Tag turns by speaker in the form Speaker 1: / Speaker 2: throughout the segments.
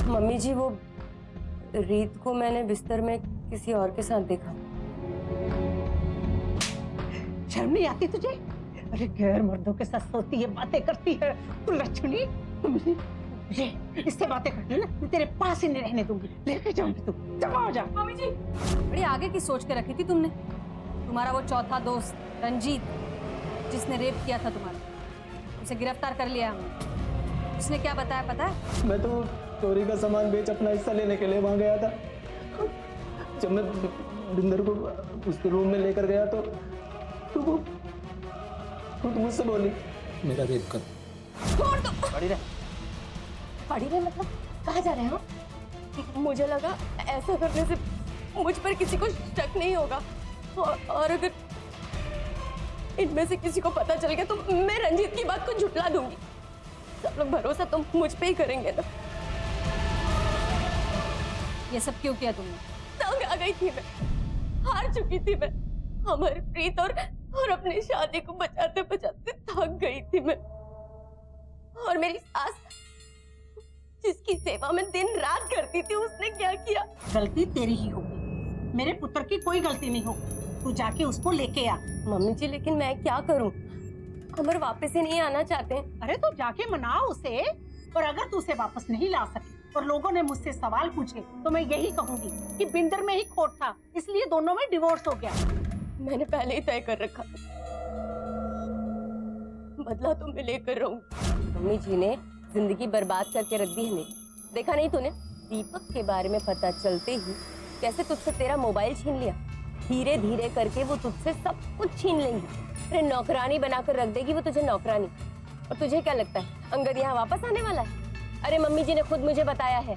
Speaker 1: Mummy जी, वो रीत को मैंने बिस्तर में किसी और के साथ देखा।
Speaker 2: शर्म नहीं आती तुझे? अरे गैर मर्दों के साथ सोती है, बातें करती है तू लक्ष्मी। ये इससे बातें करती है ना, मैं तेरे पास ही नहीं रहने दूंगी, लेके जाऊंगी। तू जमा हो जा।
Speaker 3: मम्मी जी, बड़ी आगे की सोच के रखी थी तुमने। तुम्हारा वो चौथा दोस्त रंजीत, जिसने रेप किया था तुम्हारा, उसे गिरफ्तार कर लिया हमने। उसने क्या बताया पता है?
Speaker 4: मैं तो चोरी का सामान बेच अपना हिस्सा लेने के लिए वहां गया था। जब मैं बिंदर को उसके रूम में लेकर गया तो वो खुद मुझसे बोली, मेरा रेप कर।
Speaker 3: छोड़ दो।
Speaker 1: पढ़ी रहे मतलब कहाँ जा रहे हो?
Speaker 5: मुझे लगा ऐसा करने से मुझ पर किसी को शक नहीं होगा, और अगर इनमें से किसी को पता चल गया तो मैं रंजीत की बात को झुठला दूंगी। सब लोग भरोसा तो मुझ पे ही करेंगे ना।
Speaker 3: ये सब क्यों किया तुमने?
Speaker 5: तंग आ गई थी मैं, हार चुकी थी मैं। अमरप्रीत और अपनी शादी को बचाते बचाते थक गई थी मैं। और मेरी सास, जिसकी सेवा में दिन रात करती थी, उसने क्या किया?
Speaker 2: गलती तेरी ही होगी, मेरे पुत्र की कोई गलती नहीं होगी। तू जाके उसको लेके आ।
Speaker 5: मम्मी जी, लेकिन मैं क्या करूं? अमर वापस ही नहीं आना चाहते।
Speaker 2: अरे तो जाके मनाओ उसे, और अगर तू उसे वापस नहीं ला सके और लोगों ने मुझसे सवाल पूछे तो मैं यही कहूंगी कि बिंदर में ही खोट था, इसलिए दोनों में डिवोर्स हो गया।
Speaker 5: मैंने पहले ही तय कर रखा, बदला तो मैं लेकर रहूंगी।
Speaker 1: मम्मी जी ने जिंदगी बर्बाद करके रख दी हमें। देखा नहीं तूने? दीपक के बारे में पता चलते ही कैसे तुझसे तेरा मोबाइल छीन लिया। धीरे धीरे करके वो तुझसे सब कुछ छीन लेंगी। अरे नौकरानी बनाकर रख देगी वो तुझे, नौकरानी। और तुझे क्या लगता है अंगद यहाँ वापस आने वाला है? अरे मम्मी जी ने खुद मुझे बताया है,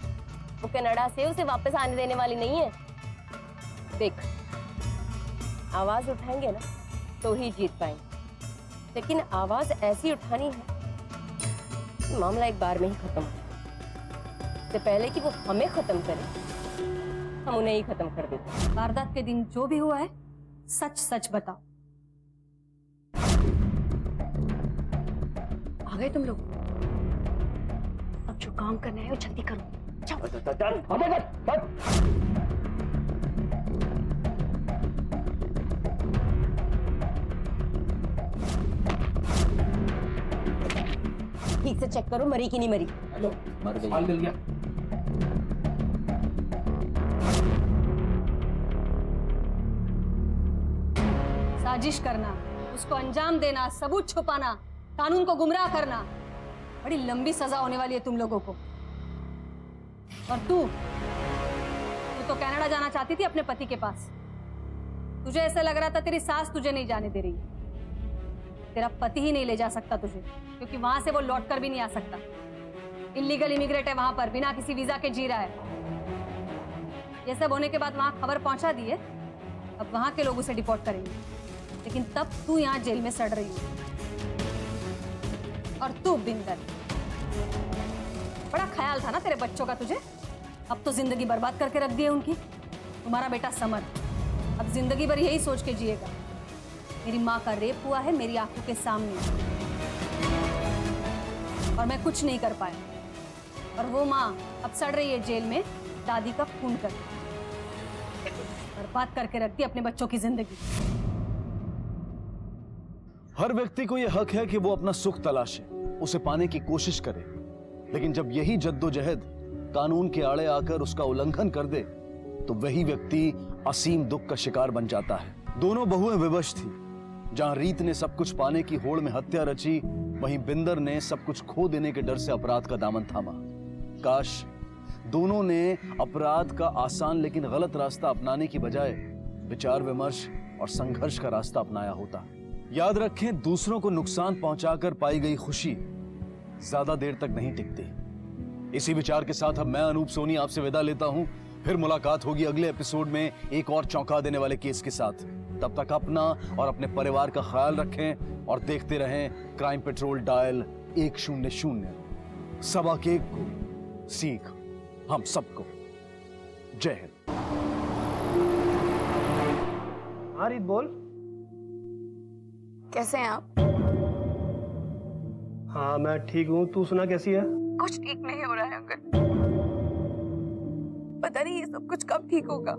Speaker 1: वो कनाडा से उसे वापस आने देने वाली नहीं है। देख, आवाज उठाएंगे ना तो ही जीत पाएंगे, लेकिन आवाज ऐसी उठानी है कि मामला एक बार में ही खत्म हो। इससे पहले कि वो हमें खत्म करे, हम उन्हें ही खत्म कर देते।
Speaker 3: वारदात के दिन जो भी हुआ है, सच सच बताओ।
Speaker 5: आ गए तुम लोग? अब जो काम करना है वो जल्दी करो।
Speaker 1: ठीक से चेक करो, मरी कि नहीं मरी।
Speaker 4: मर गई। हाल मिल गया।
Speaker 3: साजिश करना, उसको अंजाम देना, सबूत छुपाना, कानून को गुमराह करना, बड़ी लंबी सजा होने वाली है तुम लोगों को। और तू तो कनाडा जाना चाहती थी अपने पति के पास। तुझे ऐसा लग रहा था तेरी सास तुझे नहीं जाने दे रही, तेरा पति ही नहीं ले जा सकता तुझे, क्योंकि वहां से वो लौट कर भी नहीं आ सकता। इलीगल इमिग्रेट है वहां पर, बिना किसी वीजा के जी रहा है। ये सब होने के बाद वहां खबर पहुंचा दी है, अब वहां के लोग उसे डिपोर्ट करेंगे, लेकिन तब तू यहाँ जेल में सड़ रही है। और तू बिंदर, बड़ा ख्याल था ना तेरे बच्चों का तुझे, अब तो जिंदगी बर्बाद करके रख दी है उनकी। तुम्हारा बेटा समर अब जिंदगी भर यही सोच के जिएगा, मेरी माँ का रेप हुआ है मेरी आंखों के सामने और मैं कुछ नहीं कर पाया, और वो माँ अब सड़ रही है जेल में दादी का खून कर, बर्बाद करके रख दी अपने बच्चों की जिंदगी।
Speaker 6: हर व्यक्ति को यह हक है कि वो अपना सुख तलाशे, उसे पाने की कोशिश करे, लेकिन जब यही जद्दोजहद कानून के आड़े आकर उसका उल्लंघन कर दे तो वही व्यक्ति असीम दुख का शिकार बन जाता है। दोनों बहुएं विवश थी। जहां रीत ने सब कुछ पाने की होड़ में हत्या रची, वहीं बिंदर ने सब कुछ खो देने के डर से अपराध का दामन थामा। काश दोनों ने अपराध का आसान लेकिन गलत रास्ता अपनाने की बजाय विचार विमर्श और संघर्ष का रास्ता अपनाया होता। याद रखें, दूसरों को नुकसान पहुंचाकर पाई गई खुशी ज्यादा देर तक नहीं टिकती। इसी विचार के साथ अब मैं अनूप सोनी आपसे विदा लेता हूं। फिर मुलाकात होगी अगले एपिसोड में एक और चौंका देने वाले केस के साथ। तब तक अपना और अपने परिवार का ख्याल रखें और देखते रहें क्राइम पेट्रोल डायल 100। सबक एक को सीख हम सबको। जय हिंद।
Speaker 4: हाँ रीत बोल।
Speaker 5: कैसे हैं आप?
Speaker 4: हाँ मैं ठीक हूँ, तू सुना कैसी है?
Speaker 5: कुछ ठीक नहीं हो रहा है अंकल।
Speaker 7: पता नहीं ये सब कुछ कब ठीक होगा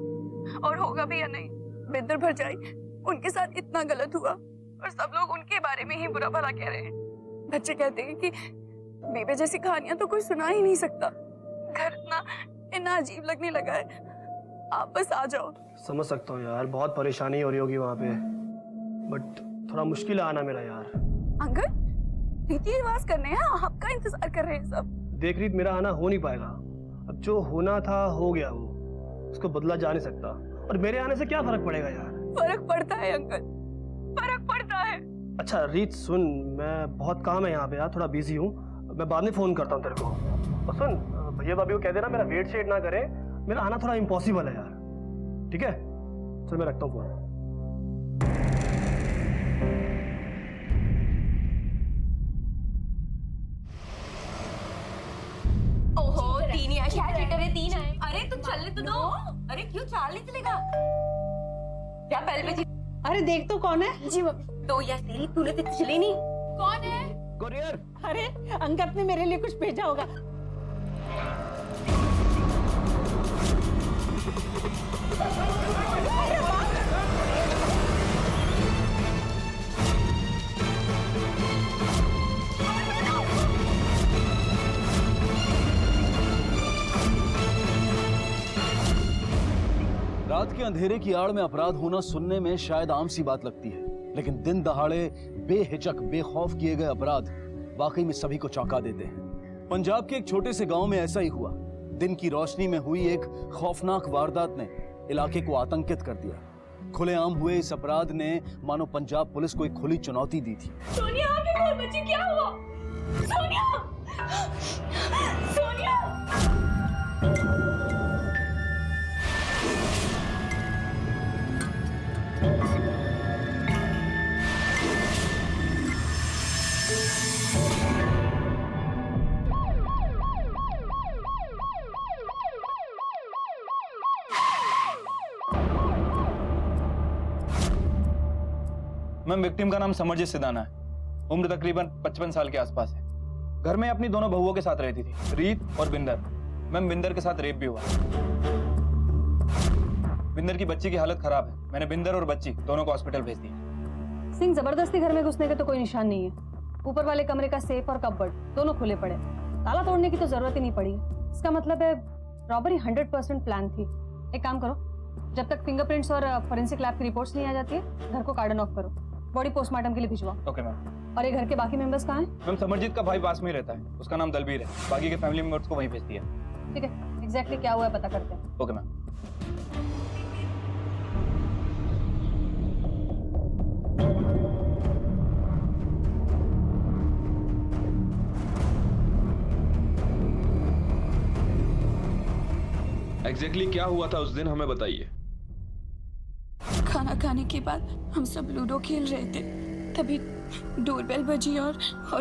Speaker 7: और होगा भी या नहीं। बिंदर भरजाई, उनके साथ इतना गलत हुआ और सब लोग उनके बारे में ही बुरा भला कह रहे हैं। बच्चे कहते हैं कि बेबे जैसी कहानियां तो कोई सुना ही नहीं सकता। घर इतना अजीब लगने लगा है। आप बस आ जाओ।
Speaker 8: समझ सकता हूँ यार, बहुत परेशानी हो रही होगी वहाँ पे, बट थोड़ा मुश्किल है आना मेरा यार।
Speaker 7: अंकल, रीति रिवाज करने हैं, आपका इंतजार कर रहे हैं सब।
Speaker 8: देख रीत, मेरा आना हो नहीं पाएगा। अब जो होना था हो गया, वो उसको बदला जा नहीं सकता, और मेरे आने से क्या फर्क पड़ेगा यार।
Speaker 7: फर्क पड़ता है अंकल, फर्क पड़ता है।
Speaker 8: अच्छा रीत सुन, मैं बहुत काम है यहाँ पे यार, थोड़ा बिजी हूँ, मैं बाद में फोन करता हूँ तेरे को। और सुन, भैया भाभी को कह देना मेरा वेट शेट ना करे, मेरा आना थोड़ा इम्पॉसिबल है यार, ठीक है? चल मैं रखता हूँ फोन।
Speaker 5: ओहो, तीन ही आए, क्या चीटर है, तीन आए। अरे तू चलने तो दो। अरे क्यों, चाल नहीं चलेगा क्या? पहले में
Speaker 2: अरे देख तो कौन है।
Speaker 5: जी मम्मी। तो यार तेरी, तूने तो चली नहीं। कौन है?
Speaker 6: कुरियर।
Speaker 2: अरे अंगद ने मेरे लिए कुछ भेजा होगा।
Speaker 6: रात के अंधेरे की आड़ में अपराध होना सुनने में शायद आम सी बात लगती है, लेकिन दिन दहाड़े बेहिचक बेखौफ किए गए अपराध वाकई में सभी को चौंका देते हैं। पंजाब के एक छोटे से गांव में ऐसा ही हुआ। दिन की रोशनी में हुई एक खौफनाक वारदात ने इलाके को आतंकित कर दिया। खुलेआम हुए इस अपराध ने मानो पंजाब पुलिस को एक खुली चुनौती दी थी।
Speaker 5: सोनिया, आपके घर बच्चे क्या हुआ? सोनिया, सोनिया।
Speaker 9: मैम, विक्टिम का नाम समरजीत सिदाना है। उम्र तकरीबन 55 साल के आसपास है। घर में अपनी दोनों बहुओं के साथ रहती थी, रीत और बिंदर। मैम, बिंदर के साथ रेप भी हुआ। बिंदर की बच्ची की हालत खराब है। मैंने बिंदर और बच्ची दोनों को हॉस्पिटल भेज दिया।
Speaker 3: सिंह, जबरदस्ती घर में घुसने के तो कोई निशान नहीं है। ऊपर वाले कमरे का सेफ और कपबोर्ड दोनों खुले पड़े, ताला तोड़ने की तो जरूरत ही नहीं पड़ी। इसका मतलब है रॉबरी 100% प्लान थी। एक काम करो, जब तक फिंगरप्रिंट्स और फोरेंसिक लैब की रिपोर्ट्स नहीं आ जाती है, घर को कार्डन ऑफ करो, बॉडी पोस्टमार्टम के लिए भिजवाओ।
Speaker 9: Okay ma'am.
Speaker 3: और ये घर के बाकी मेंबर्स कहाँ हैं?
Speaker 9: मैम, समरजीत का भाई पास में ही रहता है, उसका नाम दलबीर है। बाकी के फैमिली मेंबर्स को वहीं भेज दिया।
Speaker 3: ठीक है, एग्जैक्टली क्या हुआ है पता करते हैं।
Speaker 9: Okay ma'am.
Speaker 10: एग्जैक्टली क्या हुआ था उस दिन, हमें बताइए।
Speaker 7: खाना खाने के बाद हम सब लूडो खेल रहे थे, तभी डोरबेल बजी और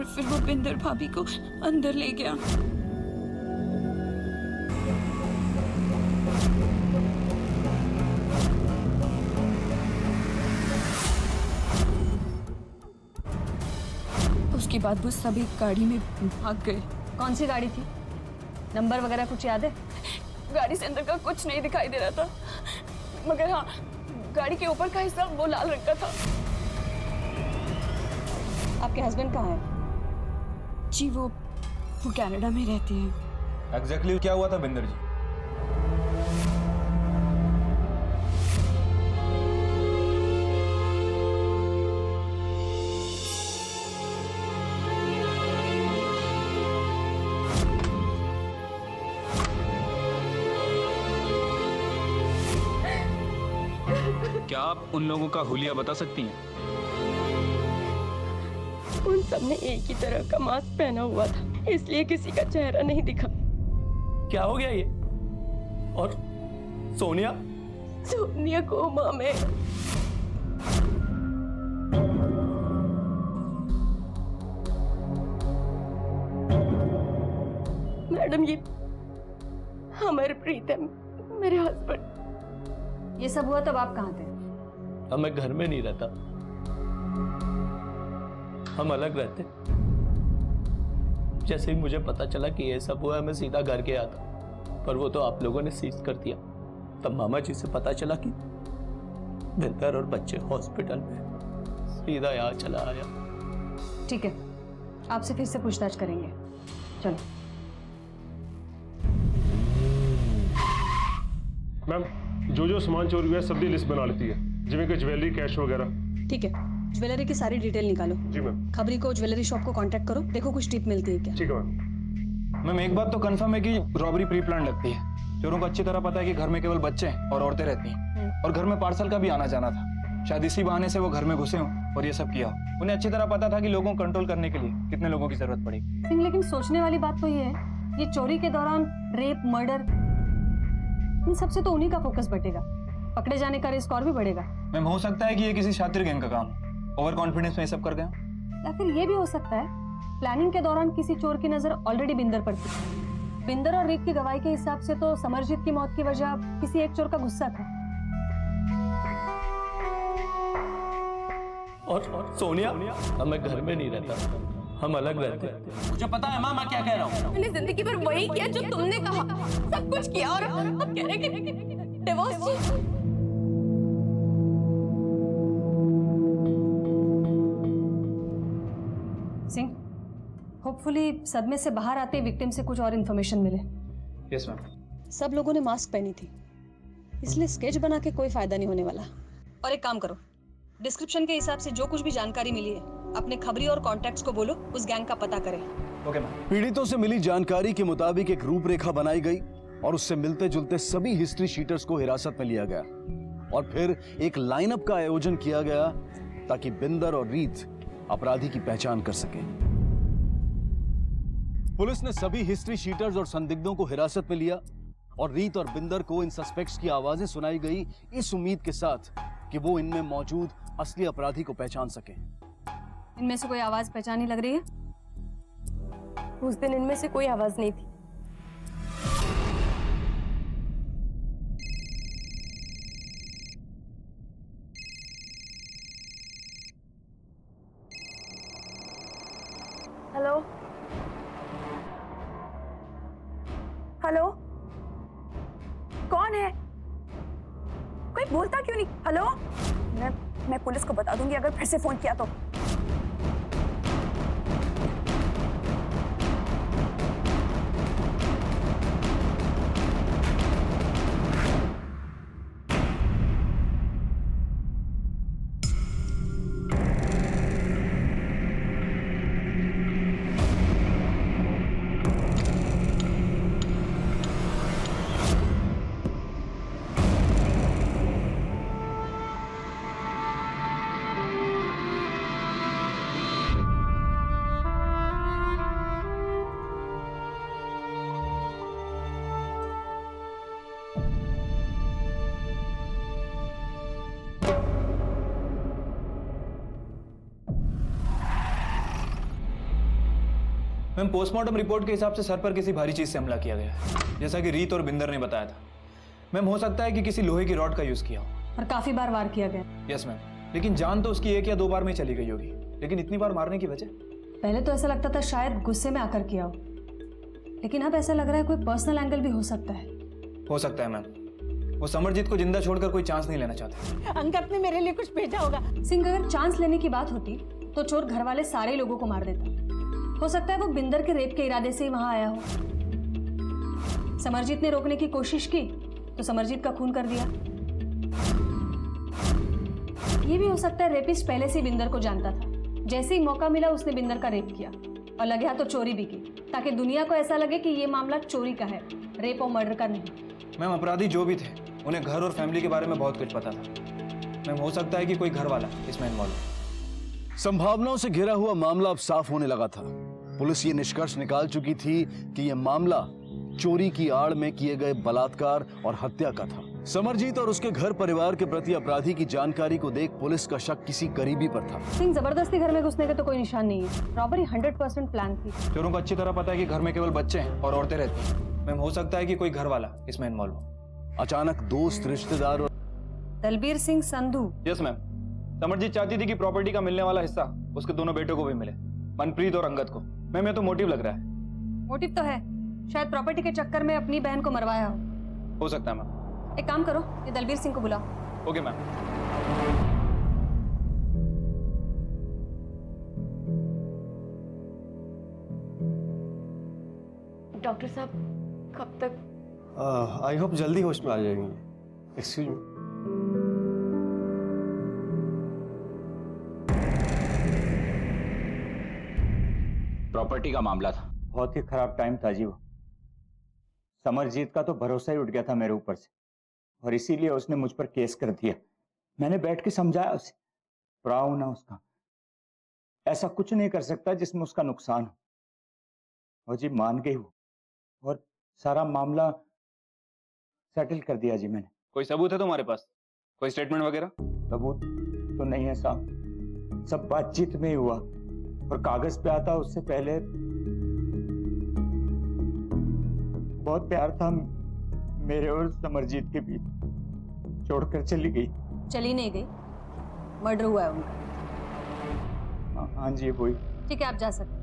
Speaker 7: फिर वो बिंदर भाभी को अंदर ले गया। उसके बाद वो सभी गाड़ी में भाग गए।
Speaker 3: कौन सी गाड़ी थी? नंबर वगैरह कुछ याद है?
Speaker 7: गाड़ी से अंदर का कुछ नहीं दिखाई दे रहा था, मगर हाँ, गाड़ी के ऊपर का हिस्सा वो लाल रंग का था।
Speaker 3: आपके हस्बैंड कहाँ हैं?
Speaker 7: जी वो कनाडा में रहते हैं।
Speaker 9: एग्जैक्टली क्या हुआ था बिंदर जी?
Speaker 10: क्या आप उन लोगों का हुलिया बता सकती हैं?
Speaker 5: उन सब ने एक ही तरह का मास्क पहना हुआ था, इसलिए किसी का चेहरा नहीं दिखा।
Speaker 4: क्या हो गया ये? और सोनिया?
Speaker 5: सोनिया कोमा में। मैडम, ये अमरप्रीत है, मेरे हस्बैंड।
Speaker 3: ये सब हुआ तब आप कहाँ थे?
Speaker 4: अब मैं घर में नहीं रहता, हम अलग रहते। जैसे ही मुझे पता चला कि ये सब हुआ, मैं सीधा घर के आता। पर वो तो आप लोगों ने सीज कर दिया। तब मामा जी से पता चला कि बिंदर और बच्चे हॉस्पिटल में, सीधा यहाँ चला आया।
Speaker 3: ठीक है, आपसे फिर से पूछताछ करेंगे। चलो।
Speaker 11: मैम जो सामान चोरी हुआ है सब दी लिस्ट बना लेती है, जिਵੇਂ कि ज्वेलरी, कैश वगैरह।
Speaker 3: ठीक है, ज्वेलरी की सारी डिटेल निकालो।
Speaker 11: जी मैम।
Speaker 3: खबरी को ज्वेलरी शॉप को कांटेक्ट करो, देखो कुछ टिप मिलती है क्या।
Speaker 11: ठीक है मैम।
Speaker 9: मैम एक बात तो कंफर्म है कि रॉबरी प्री प्लान लगती है। चोरों को अच्छी तरह पता है कि घर में केवल बच्चे और औरतें रहती हैं और घर में पार्सल का भी आना जाना था। शायद इसी बहाने से वो घर में घुसे हों और ये सब किया हो। उन्हें अच्छी तरह पता था कि लोगों को कंट्रोल करने के लिए कितने लोगों की जरूरत पड़ेगी।
Speaker 3: सिंह, लेकिन सोचने वाली बात तो ये है, ये चोरी के दौरान रेप, मर्डर, इन सबसे तो उन्हीं का फोकस बटेगा। पकड़े जाने का रिस्क और भी बढ़ेगा।
Speaker 9: मैम हो सकता है कि ये किसी शातिर गैंग का काम, ओवर कॉन्फिडेंस में ये सब कर गए।
Speaker 3: या फिर ये भी हो सकता है प्लानिंग के दौरान किसी चोर की नजर ऑलरेडी बिंदर पर थी। बिंदर और रीत की गवाही के हिसाब से तो समरजीत की मौत की वजह किसी एक चोर का गुस्सा था।
Speaker 4: और सोनिया, मैं घर में नहीं रहता, हम अलग रहते हैं।
Speaker 12: मुझे पता है माँ, मैं क्या कह रहा हूँ।
Speaker 5: मैंने जिंदगी भर वही किया जो तुमने कहा, सब कुछ किया और अब कह रहे कि डिवोर्स।
Speaker 3: सिंह, होपफुली सदमे से बाहर आते विक्टिम से कुछ और इन्फॉर्मेशन मिले।
Speaker 9: Yes ma'am.
Speaker 3: सब लोगों ने मास्क पहनी थी, इसलिए स्केच बना के कोई फायदा नहीं होने वाला। और एक काम करो, डिस्क्रिप्शन के हिसाब से जो कुछ भी जानकारी मिली है अपने खबरी और कॉन्टैक्ट्स को बोलो, उस गैंग का पता करें।
Speaker 9: Okay ma'am.
Speaker 6: पीड़ितों से मिली जानकारी के मुताबिक एक रूपरेखा बनाई गई और उससे मिलते जुलते सभी हिस्ट्री शीटर्स को हिरासत में लिया गया और फिर एक लाइनअप का आयोजन किया गया ताकि बिंदर और रीत अपराधी की पहचान कर सके। पुलिस ने सभी हिस्ट्री शीटर्स और संदिग्धों को हिरासत में लिया और रीत और बिंदर को इन सस्पेक्ट्स की आवाजें सुनाई गई, इस उम्मीद के साथ कि वो इनमें मौजूद असली अपराधी को पहचान सके।
Speaker 3: इनमें से कोई आवाज पहचानी लग रही है?
Speaker 5: उस दिन इनमें से कोई आवाज नहीं थी। हेलो हेलो, कौन है? कोई बोलता क्यों नहीं? हेलो, मैं पुलिस को बता दूंगी अगर फिर से फोन किया तो।
Speaker 9: मैम पोस्टमार्टम रिपोर्ट के हिसाब से सर पर किसी भारी चीज से हमला किया गया है, जैसा कि रीत और बिंदर ने बताया था। मैम हो सकता है कि किसी लोहे की रॉड का यूज किया हो।
Speaker 3: और काफी बार वार किया गया।
Speaker 9: यस मैम, लेकिन जान तो उसकी 1 या 2 बार में चली गई होगी, लेकिन इतनी बार मारने की वजह?
Speaker 3: पहले तो ऐसा लगता था शायद गुस्से में आकर किया हो, लेकिन अब ऐसा लग रहा है कोई पर्सनल एंगल भी हो सकता है।
Speaker 9: हो सकता है मैम, वो समरजीत को जिंदा छोड़कर कोई चांस नहीं लेना चाहते।
Speaker 2: अंगद ने मेरे लिए कुछ भेजा होगा।
Speaker 3: सिंह, अगर चांस लेने की बात होती तो चोर घर वाले सारे लोगों को मार देता। हो सकता है वो बिंदर के रेप के इरादे से ही वहां आया हो। समरजीत ने रोकने की कोशिश की तो समरजीत का खून कर दिया। ये भी हो सकता है रेपिस्ट पहले से ही बिंदर को जानता था, जैसे ही मौका मिला उसने बिंदर का रेप किया और लगे हाथ तो चोरी भी की, ताकि दुनिया को ऐसा लगे कि ये मामला चोरी का है, रेप और मर्डर का नहीं।
Speaker 9: मैम अपराधी जो भी थे उन्हें घर और फैमिली के बारे में बहुत कुछ पता था। मैम हो सकता है कि कोई घर वाला इसमें इन्वॉल्व हो।
Speaker 6: संभावनाओं से घिरा हुआ मामला अब साफ होने लगा था। पुलिस ये निष्कर्ष निकाल चुकी थी कि यह मामला चोरी की आड़ में किए गए बलात्कार और हत्या का था। समरजीत और उसके घर परिवार के प्रति अपराधी की जानकारी को देख पुलिस का शक किसी करीबी पर था।
Speaker 3: सिंह, जबरदस्ती घर में घुसने के तो कोई निशान नहीं है। रॉबरी 100% प्लान थी।
Speaker 9: चोरों को अच्छी तरह पता है कि घर में केवल बच्चे हैं और औरतें रहती हैं। मैम हो सकता है कि कोई घर वाला इसमें इन्वॉल्व हो।
Speaker 6: अचानक दोस्त, रिश्तेदार और
Speaker 3: दलबीर सिंह संधू।
Speaker 9: यस मैम, समरजीत चाहती थी कि प्रॉपर्टी का मिलने वाला हिस्सा उसके दोनों बेटों को भी मिले, मनप्रीत और अंगद को। मैम ये तो मोटिव लग रहा है।
Speaker 3: मोटिव तो है, शायद प्रॉपर्टी के चक्कर में अपनी बहन को मरवाया
Speaker 9: हो सकता है मैम।
Speaker 3: हो। एक काम करो, ये दलबीर सिंह को बुलाओ।
Speaker 9: Okay ma'am.
Speaker 5: डॉक्टर साहब कब तक?
Speaker 8: आई होप जल्दी होश में आ जाएंगे। Excuse me.
Speaker 13: प्रॉपर्टी का मामला था। बहुत ही खराब टाइम था जी वो। समरजीत का तो भरोसा ही उठ गया था मेरे ऊपर से, और इसीलिए उसने मुझ पर केस कर दिया। मैंने बैठ के समझाया उसे, प्राव ना उसका, ऐसा कुछ नहीं कर सकता जिसमें उसका नुकसान हो। और जी मान गई वो, और सारा मामला सेटल कर दिया जी मैंने।
Speaker 9: कोई सबूत है तुम्हारे पास? कोई स्टेटमेंट वगैरह?
Speaker 13: सबूत तो नहीं है साहब, सब बातचीत में ही हुआ, और कागज पे आता उससे पहले बहुत प्यार था मेरे और समरजीत के बीच। छोड़कर चली गई।
Speaker 3: चली नहीं गई, मर्डर हुआ है उनका।
Speaker 13: हाँ जी वही।
Speaker 3: ठीक है, आप जा सकते हैं।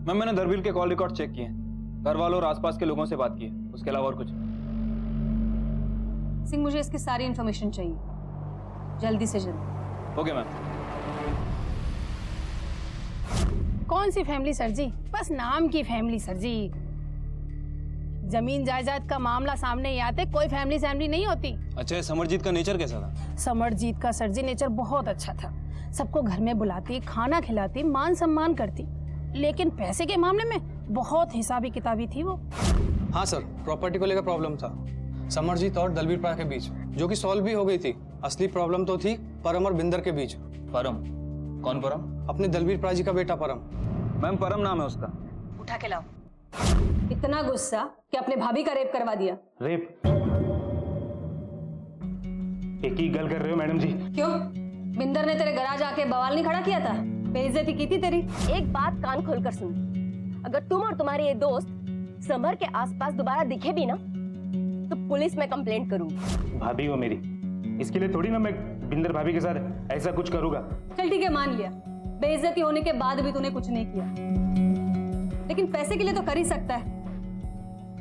Speaker 9: मैम मैंने दरबीर के कॉल रिकॉर्ड चेक किए, घर वालों और आसपास के लोगों से बात की है, उसके अलावा और कुछ।
Speaker 3: सिंह, मुझे इसकी सारी इंफॉर्मेशन चाहिए, जल्दी से जल्दी।
Speaker 9: Okay ma'am.
Speaker 2: कौन सी फैमिली सर जी? बस नाम की फैमिली सर जी। जमीन जायदाद का मामला सामने ही आते कोई फैमिली नहीं होती।
Speaker 9: अच्छा, समरजीत का नेचर कैसा था?
Speaker 2: समरजीत का सर जी नेचर बहुत अच्छा था। सबको घर में बुलाती, खाना खिलाती, मान सम्मान करती, लेकिन पैसे के मामले में बहुत हिसाबी किताबी थी वो।
Speaker 14: हाँ सर, प्रॉपर्टी को लेकर प्रॉब्लम था समरजीत और दलबीर प्रा के बीच, जो कि सॉल्व भी हो गई थी। असली प्रॉब्लम तो थी परम और बिंदर के बीच।
Speaker 9: परम? कौन परम?
Speaker 14: अपने दलबीर प्रा जी का बेटा परम।
Speaker 9: मैम परम नाम है उसका।
Speaker 3: उठा के लाओ। इतना गुस्सा कि अपने भाभी का रेप करवा दिया।
Speaker 8: रेप? एक ही गल कर रहे हो मैडम जी?
Speaker 3: क्यों? बिंदर ने तेरे गराज आके बवाल नहीं खड़ा किया था? बेइज्जती की थी तेरी।
Speaker 1: एक बात कान खोलकर सुन, अगर तुम और तुम्हारे ये दोस्त समर के आसपास दोबारा दिखे भी ना तो पुलिस में कंप्लेंट करूंगी।
Speaker 8: भाभी हो मेरी, इसके लिए थोड़ी ना मैं बिंदर भाभी के साथ ऐसा कुछ करूंगा।
Speaker 3: चल ठीक है, मान लिया, बेइज्जती होने के बाद भी तूने कुछ नहीं किया, लेकिन पैसे के लिए तो कर ही सकता है।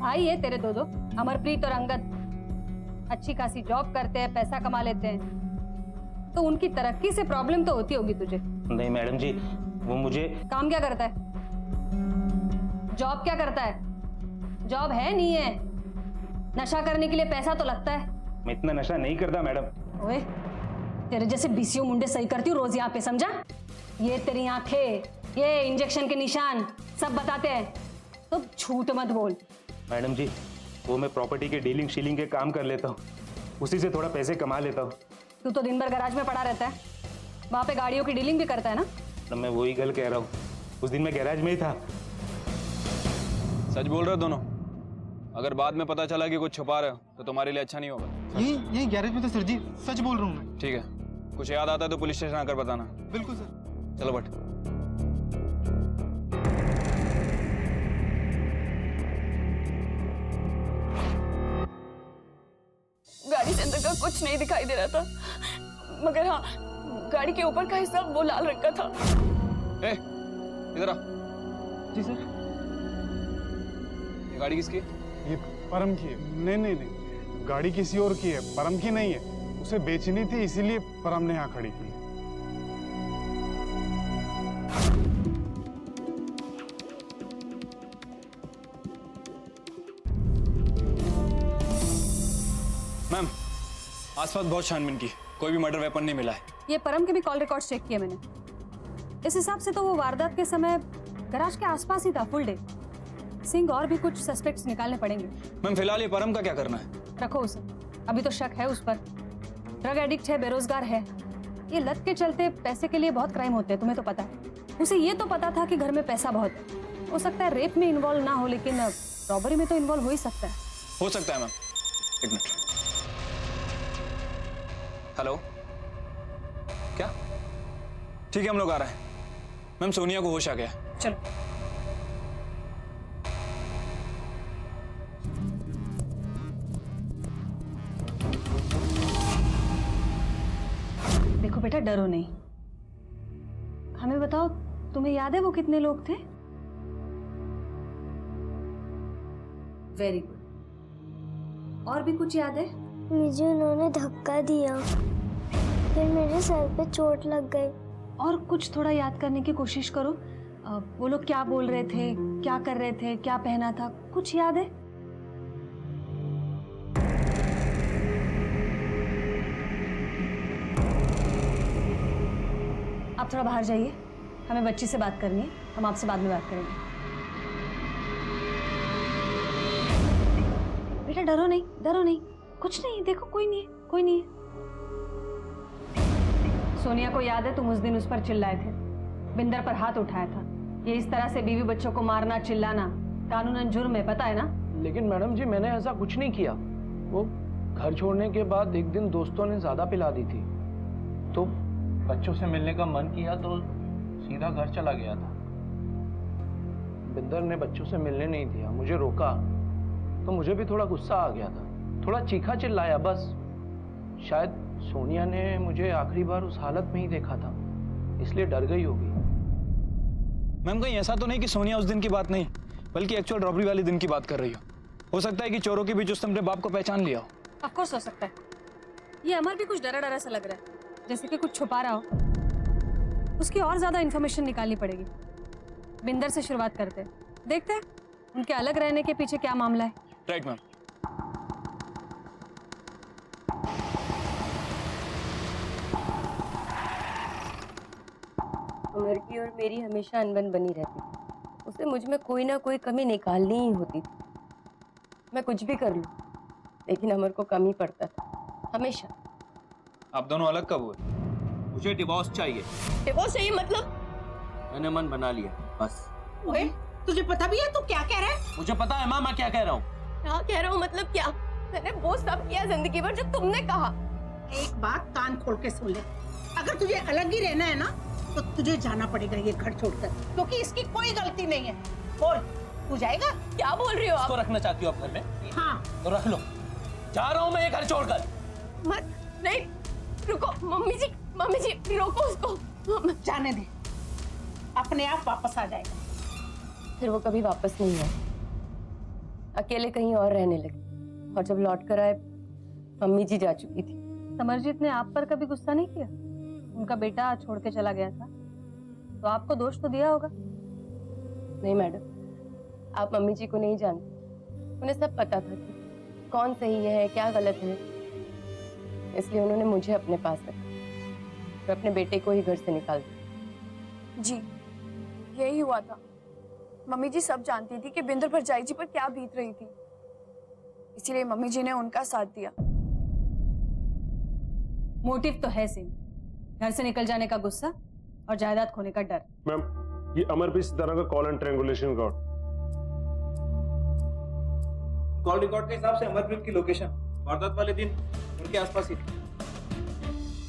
Speaker 3: भाई है तेरे दो, अमरप्रीत और अंगद अच्छी खासी जॉब करते हैं, पैसा कमा लेते हैं, तो उनकी तरक्की से प्रॉब्लम तो होती होगी तुझे।
Speaker 8: नहीं मैडम जी, वो मुझे।
Speaker 3: काम क्या करता है? जॉब क्या करता है? जॉब है नहीं है, नशा करने के लिए पैसा तो लगता है।
Speaker 8: मैं इतना नशा नहीं करता मैडम।
Speaker 3: ओए, तेरे जैसे बीसीओ मुंडे सही करती हूँ रोज यहाँ पे, समझा? ये तेरी आंखें, ये इंजेक्शन के निशान सब बताते हैं, तो झूठ मत बोल।
Speaker 8: मैडम जी, वो मैं प्रॉपर्टी के डीलिंग शीलिंग के काम कर लेता हूँ, उसी से थोड़ा पैसे कमा लेता हूँ।
Speaker 3: तू तो दिन भर गैराज में पड़ा रहता है, वहाँ पे गाड़ियों की डीलिंग भी करता है ना?
Speaker 8: तो मैं वही गल कह रहा हूँ, उस दिन मैं गैराज में ही था।
Speaker 9: सच बोल रहे हो दोनों? अगर बाद में पता चला कि कुछ छुपा रहे हो तो तुम्हारे लिए अच्छा नहीं होगा।
Speaker 14: यही गैरेज में तो सर जी, सच बोल रहा हूँ मैं।
Speaker 9: ठीक है, कुछ याद आता है तो पुलिस स्टेशन आकर बताना।
Speaker 14: बिल्कुल सर।
Speaker 9: चलो बट।
Speaker 7: गाड़ी से अंदर का कुछ नहीं दिखाई दे रहा था, मगर हाँ, गाड़ी के ऊपर का हिस्सा वो लाल रंग का था।
Speaker 9: ए, इधर आ।
Speaker 14: जी सर।
Speaker 9: ये गाड़ी किसकी?
Speaker 11: ये परम की है। नहीं, गाड़ी किसी और की है, परम की नहीं है। उसे बेचनी थी, इसीलिए परम ने यहाँ खड़ी की।
Speaker 9: मैम, आसपास बहुत छानबीन की, कोई भी मर्डर वेपन नहीं मिला है।
Speaker 3: ये परम के भी कॉल रिकॉर्ड चेक किए मैंने, इस हिसाब से तो वो वारदात के समय गैराज के आसपास ही था फुल डे। सिंह, और भी कुछ सस्पेक्ट्स निकालने पड़ेंगे।
Speaker 9: मैम फिलहाल ये परम का क्या करना है?
Speaker 3: रखो उसे, अभी तो शक है उस पर। ड्रग एडिक्ट है, बेरोजगार है, ये लत के चलते पैसे के लिए बहुत क्राइम होते हैं, तुम्हें तो पता है। उसे ये तो पता था कि घर में पैसा बहुत है, हो सकता है रेप में इन्वॉल्व ना हो, लेकिन रॉबरी में तो इन्वॉल्व हो ही सकता है।
Speaker 9: हो सकता है मैम। एक मिनट। हेलो, क्या? ठीक है, हम लोग आ रहे हैं। मैम सोनिया को होश आ गया।
Speaker 3: चलो। देखो बेटा, डरो नहीं, हमें बताओ, तुम्हें याद है वो कितने लोग थे? Very good. और भी कुछ याद है?
Speaker 5: मुझे उन्होंने धक्का दिया, फिर मेरे सर पे चोट लग गई।
Speaker 3: और कुछ थोड़ा याद करने की कोशिश करो। वो लोग क्या बोल रहे थे, क्या कर रहे थे, क्या पहना था, कुछ याद है? आप थोड़ा बाहर जाइए, हमें बच्ची से बात करनी है, हम आपसे बाद में बात करेंगे। बेटा डरो नहीं, डरो नहीं, कुछ नहीं, देखो कोई नहीं है, कोई नहीं है। सोनिया को याद है तुम उस दिन उस पर चिल्लाए थे, बिंदर पर हाथ उठाया था। ये इस तरह से बीवी बच्चों को मारना, चिल्लाना कानूनन जुर्म है, पता है ना?
Speaker 4: लेकिन मैडम जी मैंने ऐसा कुछ नहीं किया। वो घर छोड़ने के बाद एक दिन दोस्तों ने ज्यादा पिला दी थी, तो बच्चों से मिलने का मन किया तो सीधा घर चला गया था। बिंदर ने बच्चों से मिलने नहीं दिया, मुझे रोका तो मुझे भी थोड़ा गुस्सा आ गया था, थोड़ा चीखा चिल्लाया बस। शायद सोनिया ने मुझे आखिरी बार उस हालत में ही देखा था, इसलिए डर गई होगी।
Speaker 9: मैम कहीं ऐसा तो नहीं कि सोनिया उस दिन की बात नहीं, बल्कि एक्चुअल रॉबरी वाले दिन की बात कर रही हो सकता है कि चोरों के बीच उसने अपने बाप को पहचान लिया हो।
Speaker 3: ऑफ कोर्स हो सकता है। ये अमर भी कुछ डरा डरा सा लग रहा है, जैसे कि कुछ छुपा रहा हो। उसकी और ज्यादा इन्फॉर्मेशन निकालनी पड़ेगी। बिंदर से शुरुआत करते हैं, देखते हैं उनके अलग रहने के पीछे क्या मामला है।
Speaker 9: Right ma'am.
Speaker 1: उमर की और मेरी हमेशा अनबन बनी रहती थी। उसे मुझ में कोई ना कोई कमी निकालनी ही होती थी। मैं कुछ भी कर लूं, लेकिन अमर को कमी पड़ता था हमेशा।
Speaker 10: आप दोनों अलग कब हुए?
Speaker 12: मुझे डिवोर्स चाहिए।
Speaker 1: डिवोर्स चाहिए मतलब?
Speaker 12: मैंने मन बना लिया बस।
Speaker 2: ओए, तुझे पता भी है तू क्या कह रहा है?
Speaker 12: मुझे पता है माँ मैं क्या कह रहा हूँ।
Speaker 1: क्या कह रहा हूँ मतलब क्या? मैंने वो सब किया जिंदगी भर जो तुमने कहा।
Speaker 2: एक बात कान खोल के सुन ले, अगर तुझे अलग ही रहना है ना तो तुझे जाना पड़ेगा ये घर छोड़कर, क्योंकि इसकी कोई गलती नहीं है। बोल, तू जाएगा?
Speaker 1: क्या बोल रही हो आप?
Speaker 12: इसको रखना चाहती हो आप घर में?
Speaker 2: हाँ।
Speaker 12: तो रख लो, जा रहा हूँ मैं ये घर छोड़कर।
Speaker 1: मत, नहीं, रुको मम्मी जी रोको उसको।
Speaker 2: जाने दे, अपने आप वापस आ जाएगा।
Speaker 1: फिर वो कभी वापस नहीं आए, अकेले कहीं और रहने लगे, और जब लौट कर आए मम्मी जी जा चुकी थी।
Speaker 3: समरजीत ने आप पर कभी गुस्सा नहीं किया? उनका बेटा छोड़ के चला गया था तो आपको दोष तो दिया होगा।
Speaker 1: नहीं मैडम, आप मम्मी जी को नहीं जानते। उन्हें सब पता था कि कौन सही है क्या गलत है, इसलिए उन्होंने मुझे अपने पास रखा, तो अपने बेटे को ही घर से निकाल दिया।
Speaker 7: जी यही हुआ था। मम्मी जी सब जानती थी कि बिंदर भरजाई जी पर क्या बीत रही थी, इसीलिए मम्मी जी ने उनका साथ दिया।
Speaker 3: मोटिव तो है सेम, घर से निकल जाने का गुस्सा और जायदाद खोने का डर।
Speaker 11: मैम ये अमरप्रीत सितारा का call and triangulation record.
Speaker 10: Call record के हिसाब से अमरप्रीत की लोकेशन वारदात वाले दिन उनके आसपास ही थी।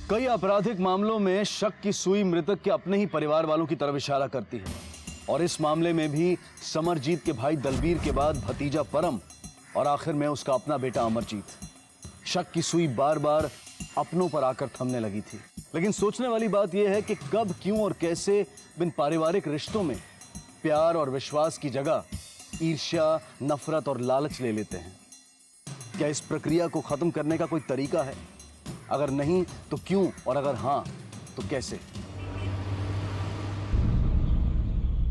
Speaker 6: कई आपराधिक मामलों में शक की सुई मृतक के अपने ही परिवार वालों की तरफ इशारा करती है, और इस मामले में भी समरजीत के भाई दलबीर के बाद भतीजा परम और आखिर में उसका अपना बेटा अमरजीत। शक की सुई बार बार अपनों पर आकर थमने लगी थी। लेकिन सोचने वाली बात यह है कि कब, क्यों और कैसे बिन पारिवारिक रिश्तों में प्यार और विश्वास की जगह ईर्ष्या, नफरत और लालच ले लेते हैं। क्या इस प्रक्रिया को खत्म करने का कोई तरीका है? अगर नहीं तो क्यों, और अगर हाँ तो कैसे?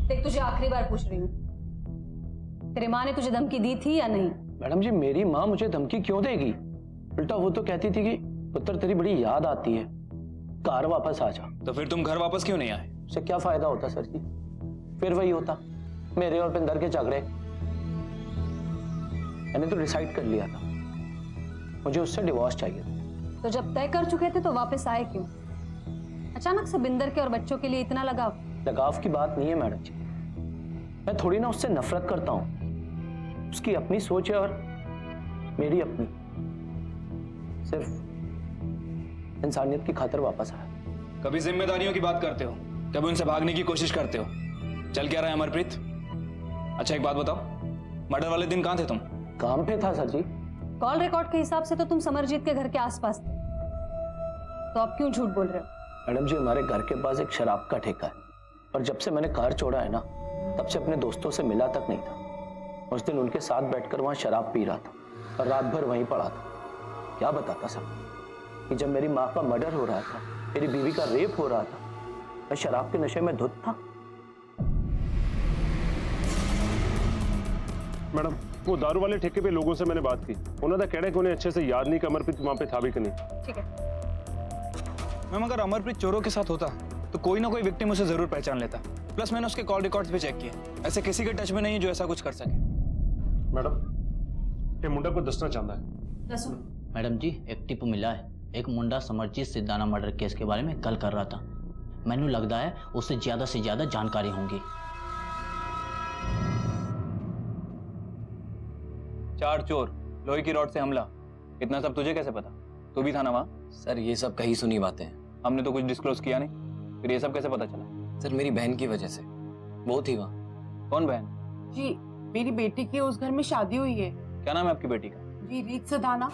Speaker 3: देख, तुझे आखिरी बार पूछ रही हूँ, तेरी माँ ने तुझे धमकी दी थी या नहीं?
Speaker 4: मैडम जी मेरी माँ मुझे धमकी क्यों देगी? उल्टा वो तो कहती थी कि पुत्र तेरी बड़ी याद आती है, घर वापस आ जा।
Speaker 9: तो फिर तुम घर वापस क्यों नहीं आए?
Speaker 4: उससे क्या फायदा होता सर जी? फिर वही होता, मेरे और बिंदर के झगड़े। मैंने तो डिसाइड कर लिया था, मुझे उससे डिवोर्स चाहिए था।
Speaker 3: तो जब तय कर चुके थे तो वापस आए क्यों? अचानक से बिंदर के और बच्चों के लिए इतना लगाव?
Speaker 4: लगाव की बात नहीं है मैडम जी, मैं थोड़ी ना उससे नफरत करता हूँ। उसकी अपनी सोच है और मेरी अपनी। सिर्फ इंसानियत की खातिर वापस आया।
Speaker 9: कभी जिम्मेदारियों की बात करते हो, कभी उनसे भागने की कोशिश करते हो। चल क्या रहा है अमरप्रीत? अच्छा एक बात बताओ, मर्डर वाले दिन कहाँ थे तुम?
Speaker 4: काम पे था सर जी।
Speaker 3: कॉल रिकॉर्ड के हिसाब से तो तुम समरजीत के घर के आसपास थे, तो अब क्यों झूठ बोल रहे हो?
Speaker 4: मैडम जी हमारे घर के पास एक शराब का ठेका है,
Speaker 12: और जब से मैंने कार छोड़ा है ना, तब से अपने दोस्तों से मिला तक नहीं था। उस दिन उनके साथ बैठकर वहां शराब पी रहा था और रात भर वहीं पड़ा था। क्या बताता सब कि जब मेरी माँ का मर्डर हो रहा था, मेरी बीवी का रेप हो रहा था, मैं शराब के नशे में धुत था।
Speaker 15: मैडम, वो दारू वाले ठेके पे लोगों से मैंने बात की, उन्होंने कह रहे कि उन्हें अच्छे से याद नहीं कि अमरप्रीत वहां पे था भी कि नहीं।
Speaker 3: ठीक है।
Speaker 9: मैम अगर अमरप्रीत चोरों के साथ होता तो कोई ना कोई विक्टिम उसे जरूर पहचान लेता। प्लस मैंने उसके कॉल रिकॉर्ड्स भी चेक किए, ऐसे किसी के टच में नहीं है जो ऐसा कुछ कर सके।
Speaker 15: मैडम, ये मुंडा को दसना चाहता है।
Speaker 16: मैडम जी, एक टिप मिला है। एक मुंडा समरजीत सिद्धाना मर्डर केस के बारे में गल कर रहा था। मैनू लगता है उससे ज्यादा जानकारी होंगी।
Speaker 9: 4 चोर, लोहे की रॉड से हमला, इतना सब तुझे कैसे पता? तू भी था ना वहाँ?
Speaker 12: सर ये सब कहीं सुनी बातें हैं।
Speaker 9: हमने तो कुछ डिस्क्लोज किया नहीं, फिर ये सब कैसे पता चला?
Speaker 12: सर मेरी बहन की वजह से, वो थी वहाँ।
Speaker 9: कौन बहन?
Speaker 17: जी, मेरी बेटी की उस घर में शादी हुई है।
Speaker 9: क्या नाम है आपकी बेटी का?
Speaker 17: जी, रीत सिधाना।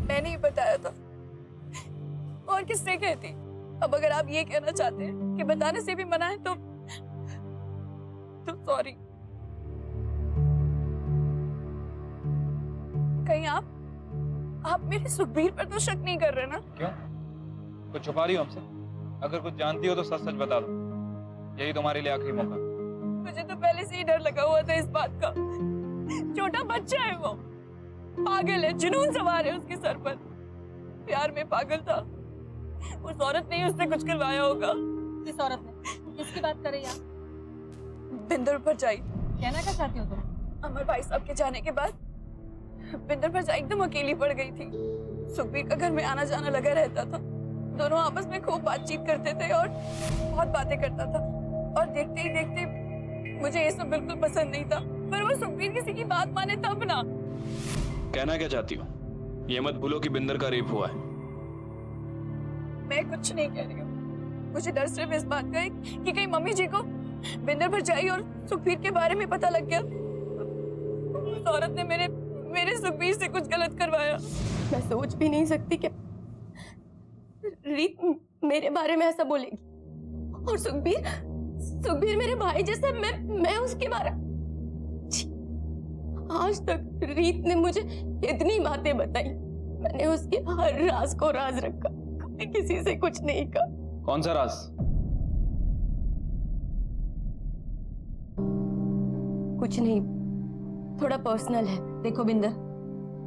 Speaker 7: मैंने ही बताया था, और किसने कहती? अब अगर आप ये कहना चाहते हैं कि बताने से भी मना है तो सॉरी। कहीं आप मेरे सुखबीर पर तो शक नहीं कर रहे ना?
Speaker 9: क्यों? कुछ छुपा रही हो हमसे? अगर कुछ जानती हो तो सच सच बता दो, यही तुम्हारे लिए आखिरी मौका।
Speaker 7: मुझे तो पहले से ही डर लगा हुआ था इस बात का। छोटा बच्चा है वो, पागल है, जुनून सवार है उसके सर पर। प्यार में पागल था। उस औरत ने ही उससे कुछ करवाया होगा।
Speaker 3: किस औरत ने? किसकी बात कर रही हैं आप?
Speaker 7: बिंदर भरजाई।
Speaker 3: कहना क्या चाहती हो तुम?
Speaker 7: अमर भाई साहब के जाने के बाद बिंदर भरजाई एकदम अकेली पड़ गई थी। सुखबीर का घर में आना जाना लगा रहता था। दोनों आपस में खूब बातचीत करते थे और बहुत बातें करता था। और देखते ही देखते मुझे ये सब बिल्कुल पसंद नहीं था, पर वो सुखबीर किसी की बात माने तब ना।
Speaker 9: कहना क्या चाहती हो? ये मत भूलो कि बिंदर का रेप हुआ है।
Speaker 7: मैं कुछ नहीं कह रही हूँ। मुझे डर सिर्फ इस बात का है कि कहीं मम्मी जी को बिंदर भरजाई और सुखबीर के बारे में पता लग गया। उस औरत ने मेरे सुखबीर से कुछ गलत करवाया।
Speaker 5: मैं सोच भी नहीं सकती कि रीत मेरे बारे में ऐसा बोलेगी। और सुखबीर मेरे भाई जैसा, मैं उसके बारे। आज तक रीत ने मुझे इतनी बातें बताई, मैंने उसके हर राज को राज रखा, कभी किसी से कुछ नहीं कहा।
Speaker 9: कौन सा राज?
Speaker 5: कुछ नहीं, थोड़ा पर्सनल है।
Speaker 3: देखो बिंदर,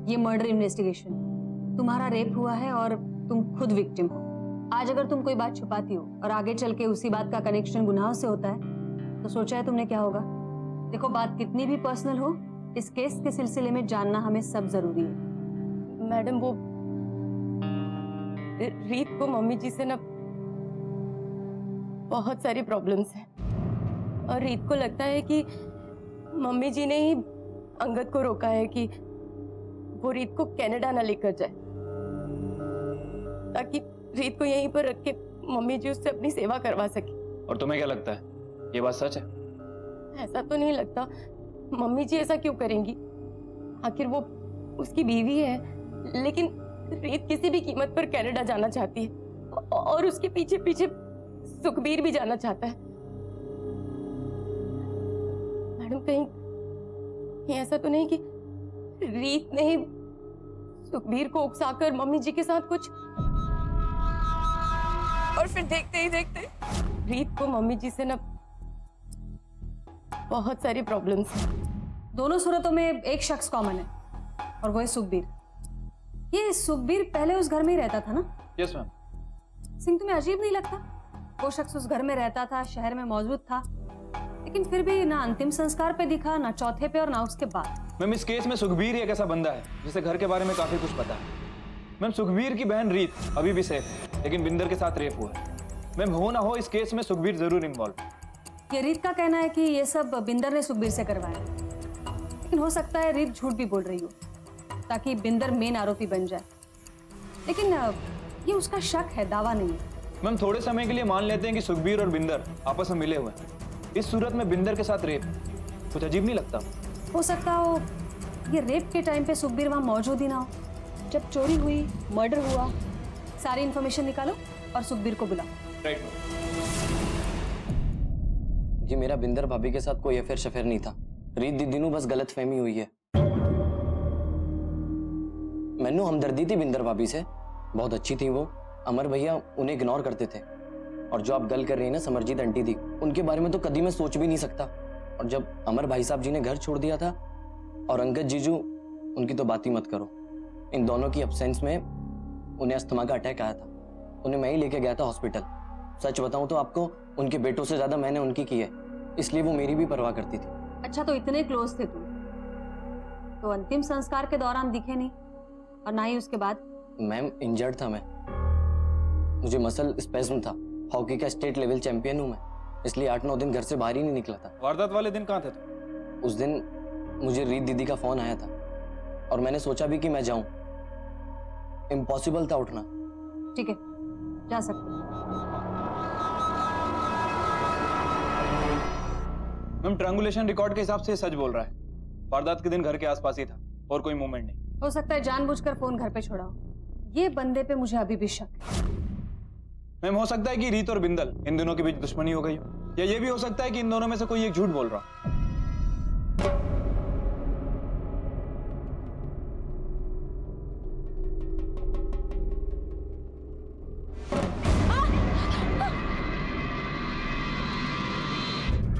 Speaker 3: ये मर्डर इन्वेस्टिगेशन, तुम्हारा रेप हुआ है और तुम खुद विक्टिम हो। आज अगर तुम कोई बात छुपाती हो और आगे चल के उसी बात का कनेक्शन गुनाह से होता है, तो सोचा है तुमने क्या होगा? देखो, बात कितनी भी पर्सनल हो, इस केस के सिलसिले में जानना हमें सब जरूरी है।
Speaker 5: मैडम, वो रीत को मम्मी जी से ना बहुत सारी प्रॉब्लम्स हैं और रीत को लगता है कि मम्मी जी ने ही अंगद को रोका है कि वो रीत को कनाडा ना लेकर जाए, ताकि रीत को यहीं पर रख के मम्मी जी उससे अपनी सेवा करवा सके।
Speaker 9: और तुम्हें क्या लगता है, ये बात सच है?
Speaker 5: ऐसा तो नहीं लगता। मम्मी जी ऐसा क्यों करेंगी? आखिर वो उसकी बीवी है, लेकिन रीत किसी भी कीमत पर कनाडा जाना चाहती है और उसके पीछे पीछे सुखबीर भी जाना चाहता है। मैडम, कहीं ऐसा तो नहीं कि रीत ने ही सुखबीर को उकसाकर मम्मी जी के साथ कुछ,
Speaker 7: और फिर देखते ही देखते
Speaker 5: रीत को मम्मी जी से ना बहुत सारी प्रॉब्लम्स हैं।
Speaker 3: दोनों सूरतों में एक शख्स कॉमन है और वो है सुखबीर। ये सुखबीर पहले उस घर में ही रहता था ना?
Speaker 9: Yes ma'am.
Speaker 3: सिंह, तुम्हें अजीब नहीं लगता? वो शख्स उस घर में रहता था, शहर में मौजूद था, लेकिन फिर भी ना अंतिम संस्कार पे दिखा, ना चौथे पे और ना उसके बाद।
Speaker 9: मैम, इस केस में सुखबीर एक ऐसा बंदा है जिसे घर के बारे में काफी कुछ पता है। मैम, सुखबीर की बहन रीत अभी भी सेफ है, लेकिन बिंदर के साथ रेप हुआ है। मैम, हो ना हो इस केस में सुखबीर जरूर इन्वॉल्व।
Speaker 3: ये रीत का कहना है कि ये सब बिंदर ने सुखबीर से करवाया, लेकिन हो सकता है रीत झूठ भी बोल रही हो ताकि बिंदर मेन आरोपी बन जाए। लेकिन ये उसका शक है, दावा नहीं है।
Speaker 9: मैम, थोड़े समय के लिए मान लेते हैं कि सुखबीर और बिंदर आपस में मिले हुए हैं। इस सूरत में बिंदर के साथ रेप, कुछ अजीब नहीं लगता?
Speaker 3: हो सकता हो ये रेप के टाइम पे सुखबीर वहां मौजूद ही ना हो। जब चोरी हुई, मर्डर हुआ, सारी इन्फॉर्मेशन निकालो और सुखबीर को बुलाओ।
Speaker 10: राइट।
Speaker 18: ये मेरा बिंदर भाभी के साथ कोई अफेयर शफेयर नहीं था। रीत दीदी नू बस गलत फहमी हुई है। मैनू हमदर्दी थी बिंदर भाभी से, बहुत अच्छी थी वो। अमर भैया उन्हें इग्नोर करते थे। और जो आप गल कर रही है ना समरजीत आंटी दी, उनके बारे में तो कभी मैं सोच भी नहीं सकता। और जब अमर भाई साहब जी ने घर छोड़ दिया था और अंगद जीजू, उनकी तो बात ही मत करो। इन दोनों की एब्सेंस में उन्हें अस्थमा का अटैक आया था। उन्हें मैं ही लेके गया था हॉस्पिटल। सच बताऊं तो आपको, उनके बेटों से ज्यादा मैंने उनकी की है, इसलिए वो मेरी भी परवाह करती थी।
Speaker 3: अच्छा, तो इतने क्लोज थे तुम, तो अंतिम संस्कार के दौरान दिखे नहीं और ना ही उसके बाद?
Speaker 18: मैम इंजर्ड था मैं, मुझे मसल स्पेज्म था। हॉकी का स्टेट लेवल चैंपियन हूं मैं, इसलिए 8-9 दिन घर से बाहर ही नहीं निकला था।
Speaker 9: वारदात वाले दिन कहाँ थे तुम?
Speaker 18: उस दिन मुझे रीत दीदी का फोन आया था और मैंने सोचा भी कि मैं जाऊं। इम्पॉसिबल था उठना।
Speaker 3: ठीक है, जा सकते हो।
Speaker 9: मैम ट्रायंगुलेशन रिकॉर्ड के हिसाब से सच बोल रहा है। वारदात के दिन घर के आसपास ही था और कोई मूवमेंट नहीं।
Speaker 3: हो सकता है जानबूझकर फोन घर पे छोड़ा हो। ये बंदे पे मुझे अभी भी शक है।
Speaker 9: मैम हो सकता है कि रीत और बिंदल, इन दोनों के बीच दुश्मनी हो गई हो, या ये भी हो सकता है कि इन दोनों में से कोई एक झूठ बोल रहा हो।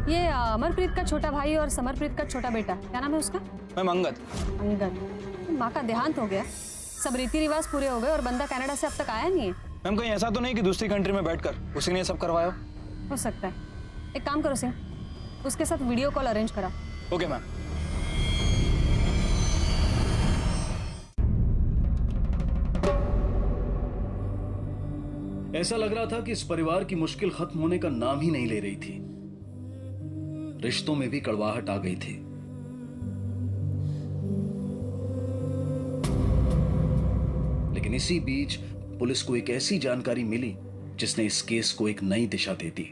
Speaker 3: ये अमरप्रीत का छोटा भाई और समरप्रीत का छोटा बेटा, क्या नाम है उसका?
Speaker 9: मैम अंगद।
Speaker 3: अंगद। माँ का देहांत हो गया, सब रीति रिवाज पूरे हो गए और बंदा कनाडा से अब तक आया नहीं है।
Speaker 9: मैम कहीं ऐसा तो नहीं कि दूसरी कंट्री में बैठकर उसी ने सब करवाया
Speaker 3: हो सकता है। एक काम करो सिंह, उसके साथ वीडियो कॉल अरेंज करा।
Speaker 9: Okay ma'am.
Speaker 6: ऐसा लग रहा था कि इस परिवार की मुश्किल खत्म होने का नाम ही नहीं ले रही थी। रिश्तों में भी कड़वाहट आ गई थी। लेकिन इसी बीच पुलिस को एक ऐसी जानकारी मिली जिसने इस केस को एक नई दिशा दे दी।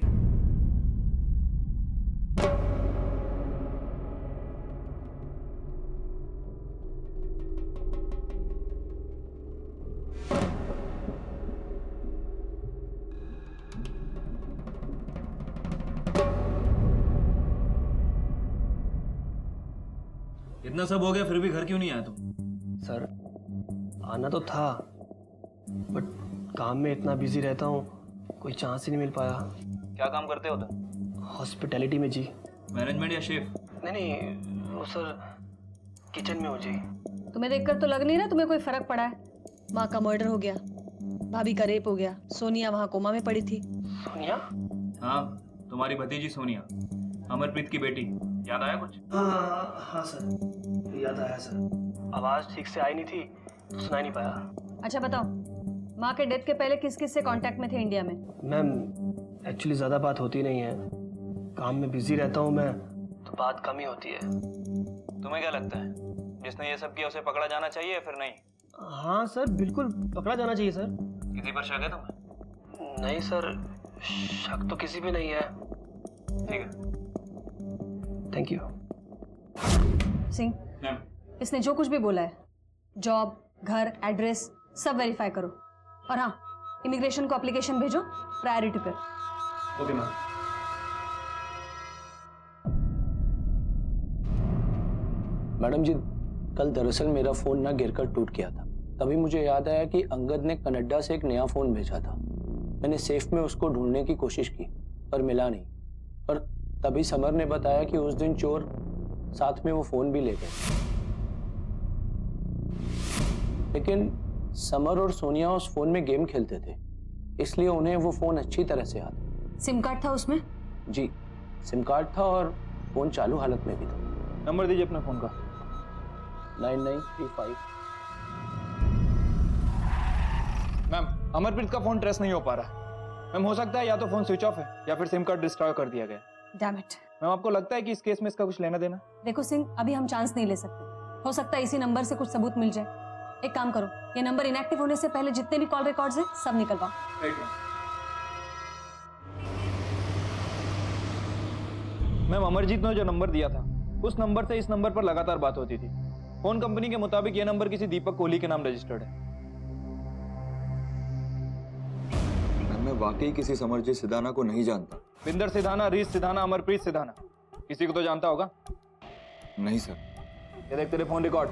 Speaker 10: इतना सब हो गया फिर भी घर क्यों नहीं आया तुम?
Speaker 8: सर आना तो था, बट काम में इतना बिजी रहता हूँ, कोई चांस ही नहीं मिल पाया।
Speaker 10: क्या काम करते हो तुम?
Speaker 8: हॉस्पिटैलिटी में जी।
Speaker 10: मैनेजमेंट या शेफ?
Speaker 8: नहीं वो सर किचन में हो जी।
Speaker 3: तुम्हें देखकर तो लग नहीं रहा तुम्हें कोई फर्क पड़ा है। माँ का मर्डर हो गया, भाभी का रेप हो गया, सोनिया वहाँ कोमा में पड़ी थी।
Speaker 8: सोनिया?
Speaker 10: हाँ, तुम्हारी भतीजी सोनिया, अमरप्रीत की बेटी। याद आया कुछ?
Speaker 8: हाँ सर याद आया सर। आवाज ठीक से आई नहीं थी तो सुना नहीं पाया।
Speaker 3: अच्छा बताओ, माँ के डेथ के पहले किस किस से कांटेक्ट में थे इंडिया में?
Speaker 8: मैम एक्चुअली ज़्यादा बात होती नहीं है, काम में बिजी रहता हूँ मैं, तो बात कम ही होती है।
Speaker 10: तुम्हें क्या लगता है जिसने ये सब किया उसे पकड़ा जाना चाहिए या फिर नहीं?
Speaker 8: हाँ सर बिल्कुल पकड़ा जाना चाहिए सर।
Speaker 10: किसी पर शक है तुम्हें?
Speaker 8: नहीं सर, शक तो किसी पे नहीं है।
Speaker 10: ठीक है,
Speaker 8: थैंक यू।
Speaker 3: सिंह, इसने जो कुछ भी बोला है, जॉब, घर, एड्रेस सब वेरीफाई करो। और हाँ, इमिग्रेशन को एप्लीकेशन भेजो प्रायोरिटी पर।
Speaker 10: Okay ma'am.
Speaker 12: मैडम जी, कल दरअसल मेरा फोन ना गिरकर टूट गया था। तभी मुझे याद आया कि अंगद ने कनाडा से एक नया फोन भेजा था। मैंने सेफ में उसको ढूंढने की कोशिश की पर मिला नहीं। और तभी समर ने बताया कि उस दिन चोर साथ में वो फोन भी ले गए। लेकिन समर और सोनिया उस फोन में गेम खेलते थे, इसलिए उन्हें वो फोन अच्छी तरह से याद है।
Speaker 3: सिम कार्ड था उसमें?
Speaker 12: जी, सिम कार्ड था और फोन चालू हालत में भी था।
Speaker 9: नंबर दीजिए अपने फोन का।
Speaker 12: 9935।
Speaker 9: मैम अमरप्रीत का फोन ट्रेस नहीं हो पा रहा। मैम हो सकता है या तो फोन स्विच ऑफ है या फिर सिम कार्ड डिस्ट्रॉय कर दिया गया।
Speaker 3: Damn it.
Speaker 9: मैम आपको लगता है कि इस केस में इसका कुछ लेना देना?
Speaker 3: देखो सिंह, अभी हम चांस नहीं ले सकते। हो सकता है इसी नंबर से कुछ सबूत मिल जाए। एक काम करो, ये नंबर इनएक्टिव होने से पहले जितने भी कॉल रिकॉर्ड्स हैं सब निकलवाओ।
Speaker 9: मैम अमरजीत ने जो नंबर दिया था उस नंबर से इस नंबर पर लगातार बात होती थी। फोन कंपनी के मुताबिक यह नंबर किसी दीपक कोहली के नाम रजिस्टर्ड है।
Speaker 6: घर में
Speaker 19: वाकई किसी समरजीत सिदाना को नहीं जानता।
Speaker 9: बिंदर सिधाना, रीत सिधाना, अमरप्रीत सिधाना, किसी को तो जानता होगा।
Speaker 19: नहीं सर।
Speaker 9: ये देख तेरे फोन रिकॉर्ड,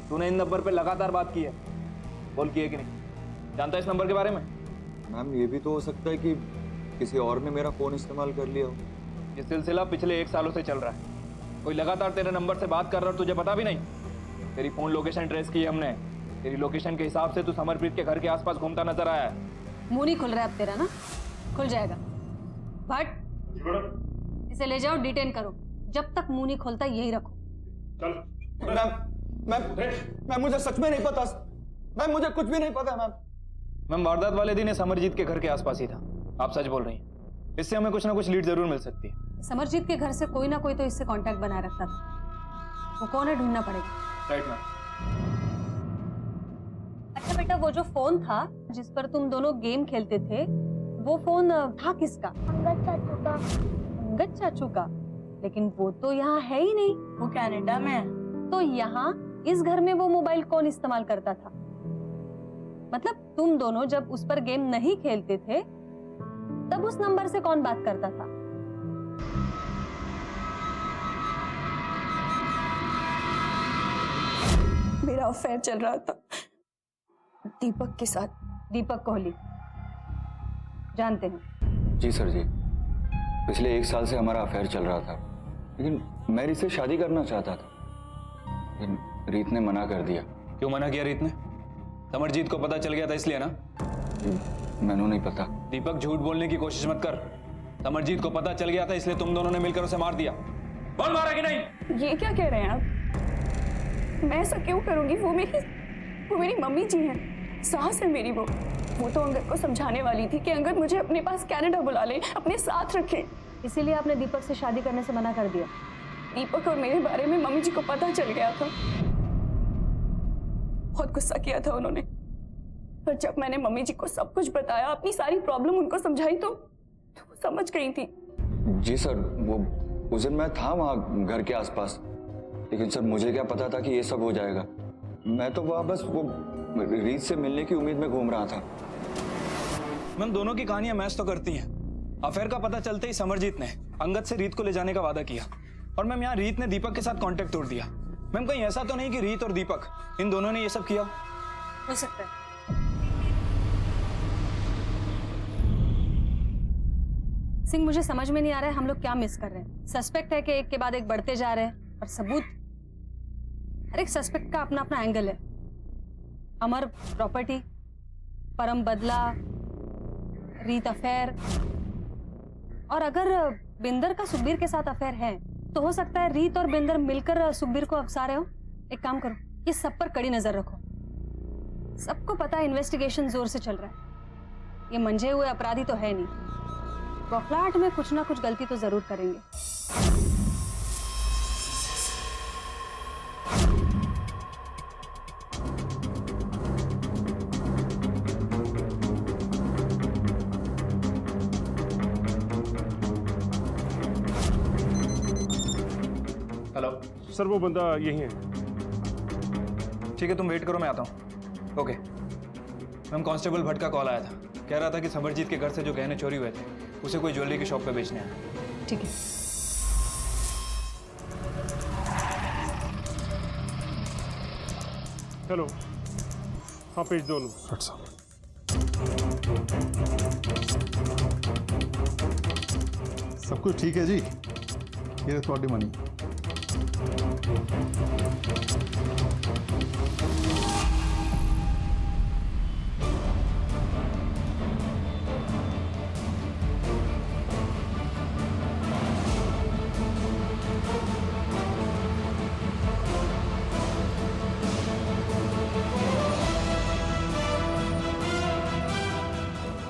Speaker 9: तूने इन नंबर पे लगातार बात की है, बोल की है कि नहीं? जानता है इस नंबर के बारे में?
Speaker 19: मैम ये भी तो हो सकता है कि किसी और ने मेरा फोन इस्तेमाल कर लिया हो।
Speaker 9: ये सिलसिला पिछले 1 सालों से चल रहा है। कोई लगातार तेरे नंबर से बात कर रहा और तुझे पता भी नहीं। तेरी फोन लोकेशन ट्रेस की है हमने। तेरी लोकेशन के हिसाब से तू समरप्रीत के घर के आसपास घूमता नजर आया है।
Speaker 3: मुंह नहीं खुल रहा है अब तेरा ना? खुल जाएगा। भट, इसे ले जाओ, डिटेन करो। जब तक मुंह नहीं खोलता यही रखो।
Speaker 19: मैम मुझे सच में नहीं पता। मैम मुझे कुछ भी नहीं पता मैम।
Speaker 9: मैम वारदात वाले दिन ये समरजीत के घर के आसपास ही था। आप सच बोल रही हैं। इससे हमें कुछ ना कुछ लीड जरूर मिल सकती है।
Speaker 3: समरजीत के घर से कोई ना कोई तो इससे कांटेक्ट बनाए रखता था। वो कौन है ढूंढना पड़ेगा।
Speaker 9: Right ma'am.
Speaker 3: अच्छा बेटा, वो जो फोन था जिस पर तुम दोनों गेम खेलते थे, वो फोन था किसका? अंगद चाचू का। अंगद चाचू का? लेकिन वो तो यहाँ है ही नहीं, वो कनाडा में है। तो यहाँ इस घर में वो मोबाइल कौन इस्तेमाल करता था? मतलब तुम दोनों जब उस पर गेम नहीं खेलते थे तब उस नंबर से कौन बात करता था?
Speaker 7: मेरा अफेयर चल रहा था दीपक के साथ।
Speaker 3: दीपक कोहली जानते हैं?
Speaker 19: जी सर जी। पिछले 1 साल से हमारा अफेयर चल रहा था, लेकिन मैं रीत से शादी करना चाहता था, लेकिन रीत ने मना कर दिया।
Speaker 9: क्यों मना किया रीत ने? समरजीत को पता चल गया था इसलिए ना?
Speaker 19: मैंने नहीं पता।
Speaker 9: दीपक झूठ बोलने की कोशिश मत कर। समरजीत को पता चल गया था इसलिए तुम दोनों ने मिलकर उसे मार दिया। बोल मारा कि नहीं?
Speaker 7: ये क्या कह रहे हैं आप? मैं ऐसा क्यों करूंगी? वो मेरी मम्मी जी हैं, सास है मेरी। वो तो अंगद को समझाने वाली थी कि अंगद मुझे अपने पास कनाडा बुला ले, अपने साथ रखे।
Speaker 3: इसीलिए आपने दीपक से शादी करने से मना कर दिया?
Speaker 7: दीपक और मेरे बारे में मम्मी जी को पता चल गया था। बहुत गुस्सा किया था उन्होंने, पर जब मैंने मम्मी जी को सब कुछ बताया, अपनी सारी प्रॉब्लम उनको समझाई तो वो समझ गई थी।
Speaker 19: जी सर, वो उस दिन मैं था वहाँ घर के आसपास, लेकिन सर मुझे क्या पता था कि ये सब हो जाएगा। मैं तो वहाँ बस वो रीत से मिलने की उम्मीद में घूम रहा था।
Speaker 9: मैम दोनों की कहानियां मैच तो करती हैं। अफेयर का पता चलते ही समरजीत ने अंगद से रीत को ले जाने का वादा किया और मैम यहाँ रीत ने दीपक के साथ कांटेक्ट तोड़ दिया। मैम कहीं ऐसा तो नहीं कि रीत और दीपक इन दोनों ने ये सब किया?
Speaker 3: हो सकता है। सिंह, मुझे समझ में नहीं आ रहा है हम लोग क्या मिस कर रहे हैं। सस्पेक्ट है कि एक के बाद एक बढ़ते जा रहे हैं, और सबूत, हर एक सस्पेक्ट का अपना अपना एंगल है। अमर प्रॉपर्टी, परम बदला, रीत अफेयर, और अगर बिंदर का सुखबीर के साथ अफेयर है तो हो सकता है रीत और बिंदर मिलकर सुखबीर को अफसा रहे हो। एक काम करो, ये सब पर कड़ी नजर रखो। सबको पता है इन्वेस्टिगेशन जोर से चल रहा है। ये मंझे हुए अपराधी तो है नहीं, बौखलाहट में कुछ ना कुछ गलती तो जरूर करेंगे।
Speaker 9: हेलो
Speaker 15: सर, वो बंदा यही है।
Speaker 9: ठीक है, तुम वेट करो, मैं आता हूँ। ओके मैम, कांस्टेबल भट्ट का कॉल आया था। कह रहा था कि समरजीत के घर से जो गहने चोरी हुए थे उसे कोई ज्वेलरी की शॉप पे बेचने आया।
Speaker 3: ठीक है।
Speaker 15: हेलो, हाँ पेज दो।
Speaker 11: सब कुछ ठीक है जी। ये थोड़ी मनी।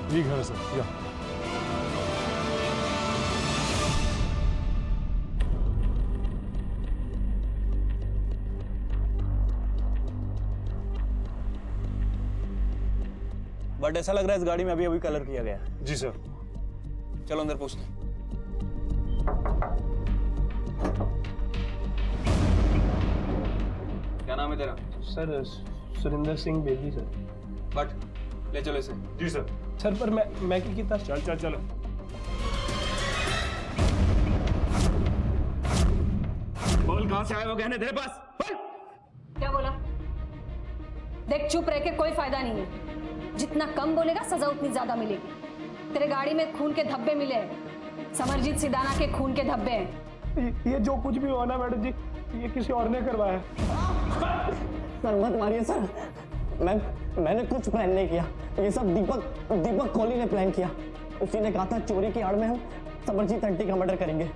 Speaker 11: ये घर है सर, या
Speaker 9: बट ऐसा लग रहा है इस गाड़ी में अभी अभी कलर किया गया है।
Speaker 15: जी सर।
Speaker 9: चलो अंदर पूछते हैं। क्या नाम है तेरा?
Speaker 8: Sir Surinder Singh Bedi sir.
Speaker 9: But ले चलो इसे।
Speaker 15: जी सर।
Speaker 8: सर पर मैं की कितना
Speaker 15: चल चल चल।
Speaker 10: बोल कहां से आए वो गहने तेरे पास? बोल।
Speaker 3: क्या बोला? देख, चुप रह के कोई फायदा नहीं है। जितना कम बोलेगा सजा उतनी ज्यादा मिलेगी। तेरे गाड़ी में खून के धब्बे मिले हैं, समरजीत सिदाना के खून के धब्बे हैं।
Speaker 8: ये जो कुछ भी हुआ ना मैडम जी, ये किसी और ने करवाया।
Speaker 18: सर मत मारिए सर, मैंने कुछ प्लान नहीं किया। ये सब दीपक कोहली ने प्लान किया। उसी ने कहा था चोरी की आड़ में हम समरजीत आंटी का मर्डर करेंगे।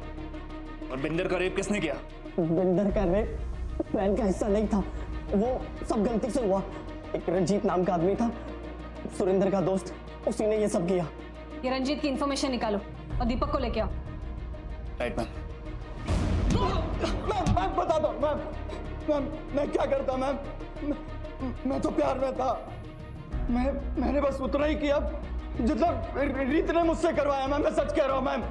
Speaker 9: और बिंदर का रेप किसने किया?
Speaker 18: बिंदर का रेप प्लान का हिस्सा नहीं था, वो सब गलती से हुआ। एक रंजीत नाम का आदमी था, सुरेंद्र का दोस्त, उसी ने ये सब किया।
Speaker 3: ये रंजीत की इंफॉर्मेशन निकालो और दीपक को लेके आओ।
Speaker 9: Right ma'am.
Speaker 6: मैम बता दो मैम, मैं क्या करता मैम? मैं तो प्यार में था। मैंने बस उतना ही किया जितना रीत ने मुझसे करवाया मैम। मैं सच कह रहा हूँ मैम।